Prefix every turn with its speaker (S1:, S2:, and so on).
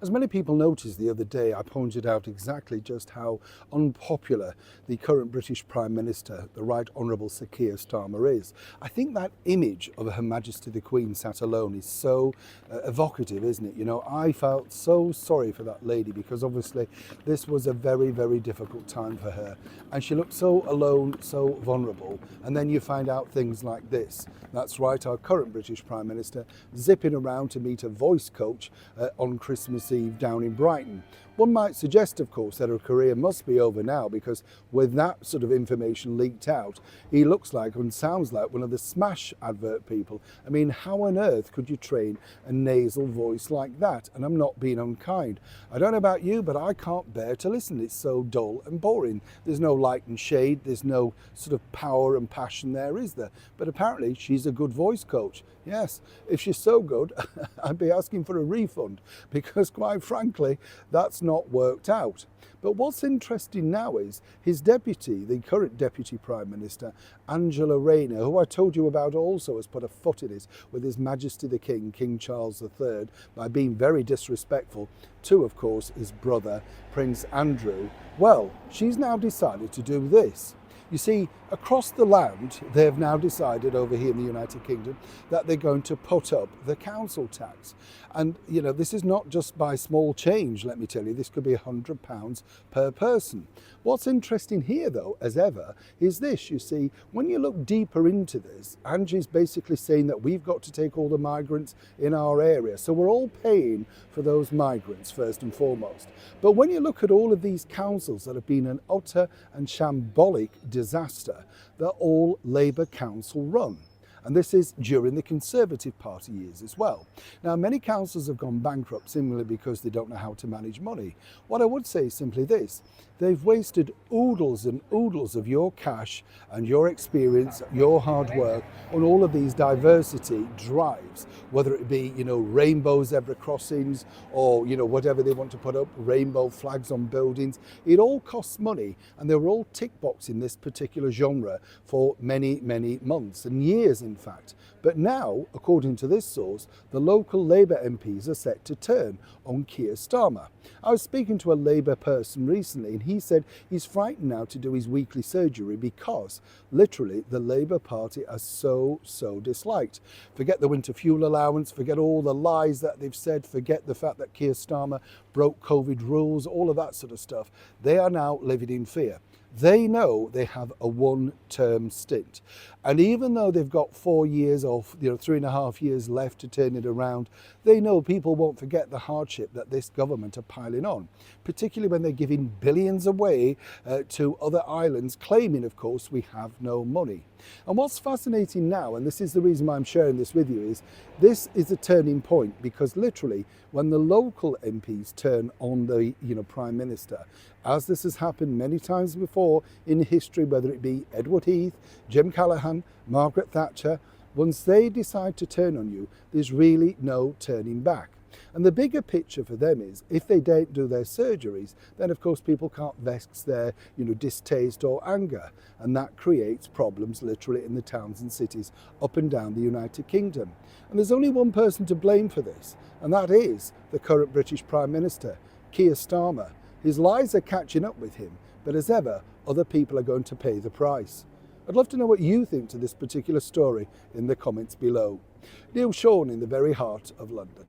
S1: As many people noticed the other day, I pointed out exactly just how unpopular the current British Prime Minister, the Right Honourable Sir Keir Starmer, is. I think that image of Her Majesty the Queen sat alone is so evocative, isn't it? You know, I felt so sorry for that lady because obviously this was a very, very difficult time for her. And she looked so alone, so vulnerable. And then you find out things like this. That's right, our current British Prime Minister zipping around to meet a voice coach on Christmas Eve down in Brighton. One might suggest, of course, that her career must be over now because with that sort of information leaked out, he looks like and sounds like one of the Smash advert people. I mean, how on earth could you train a nasal voice like that? And I'm not being unkind. I don't know about you, but I can't bear to listen. It's so dull and boring. There's no light and shade. There's no sort of power and passion there, is there? But apparently she's a good voice coach. Yes, if she's so good, I'd be asking for a refund because quite frankly, that's not worked out. But what's interesting now is his deputy, the current Deputy Prime Minister, Angela Rayner, who I told you about also has put a foot in it with His Majesty the King, King Charles III, by being very disrespectful to, of course, his brother, Prince Andrew. Well, she's now decided to do this. You see, across the land, they have now decided over here in the United Kingdom that they're going to put up the council tax. And, you know, this is not just by small change, let me tell you, this could be £100 per person. What's interesting here, though, as ever, is this. You see, when you look deeper into this, Angie's basically saying that we've got to take all the migrants in our area. So we're all paying for those migrants, first and foremost. But when you look at all of these councils that have been an utter and shambolic disaster, they're all Labour council run. And this is during the Conservative Party years as well. Now, many councils have gone bankrupt simply because they don't know how to manage money. What I would say is simply this. They've wasted oodles and oodles of your cash and your experience, your hard work on all of these diversity drives, whether it be, you know, rainbow zebra crossings or, you know, whatever they want to put up, rainbow flags on buildings. It all costs money, and they were all tick box in this particular genre for many, many months and years, in fact. But now, according to this source, the local Labour MPs are set to turn on Keir Starmer. I was speaking to a Labour person recently, and he said he's frightened now to do his weekly surgery because literally the Labour Party are so disliked. Forget the winter fuel allowance, forget all the lies that they've said, forget the fact that Keir Starmer broke COVID rules, all of that sort of stuff. They are now living in fear. They know they have a one-term stint. And even though they've got 4 years or 3.5 years left to turn it around, they know people won't forget the hardship that this government are piling on, particularly when they're giving billions away to other islands, claiming, of course, we have no money. And what's fascinating now, and this is the reason why I'm sharing this with you, is this is a turning point because literally when the local MPs turn on the Prime Minister, as this has happened many times before in history, whether it be Edward Heath, Jim Callaghan, Margaret Thatcher, once they decide to turn on you, there's really no turning back. And the bigger picture for them is if they don't do their surgeries, then of course people can't vex their distaste or anger. And that creates problems literally in the towns and cities up and down the United Kingdom. And there's only one person to blame for this, and that is the current British Prime Minister, Keir Starmer. His lies are catching up with him, but as ever, other people are going to pay the price. I'd love to know what you think to this particular story in the comments below. Neil Sean in the very heart of London.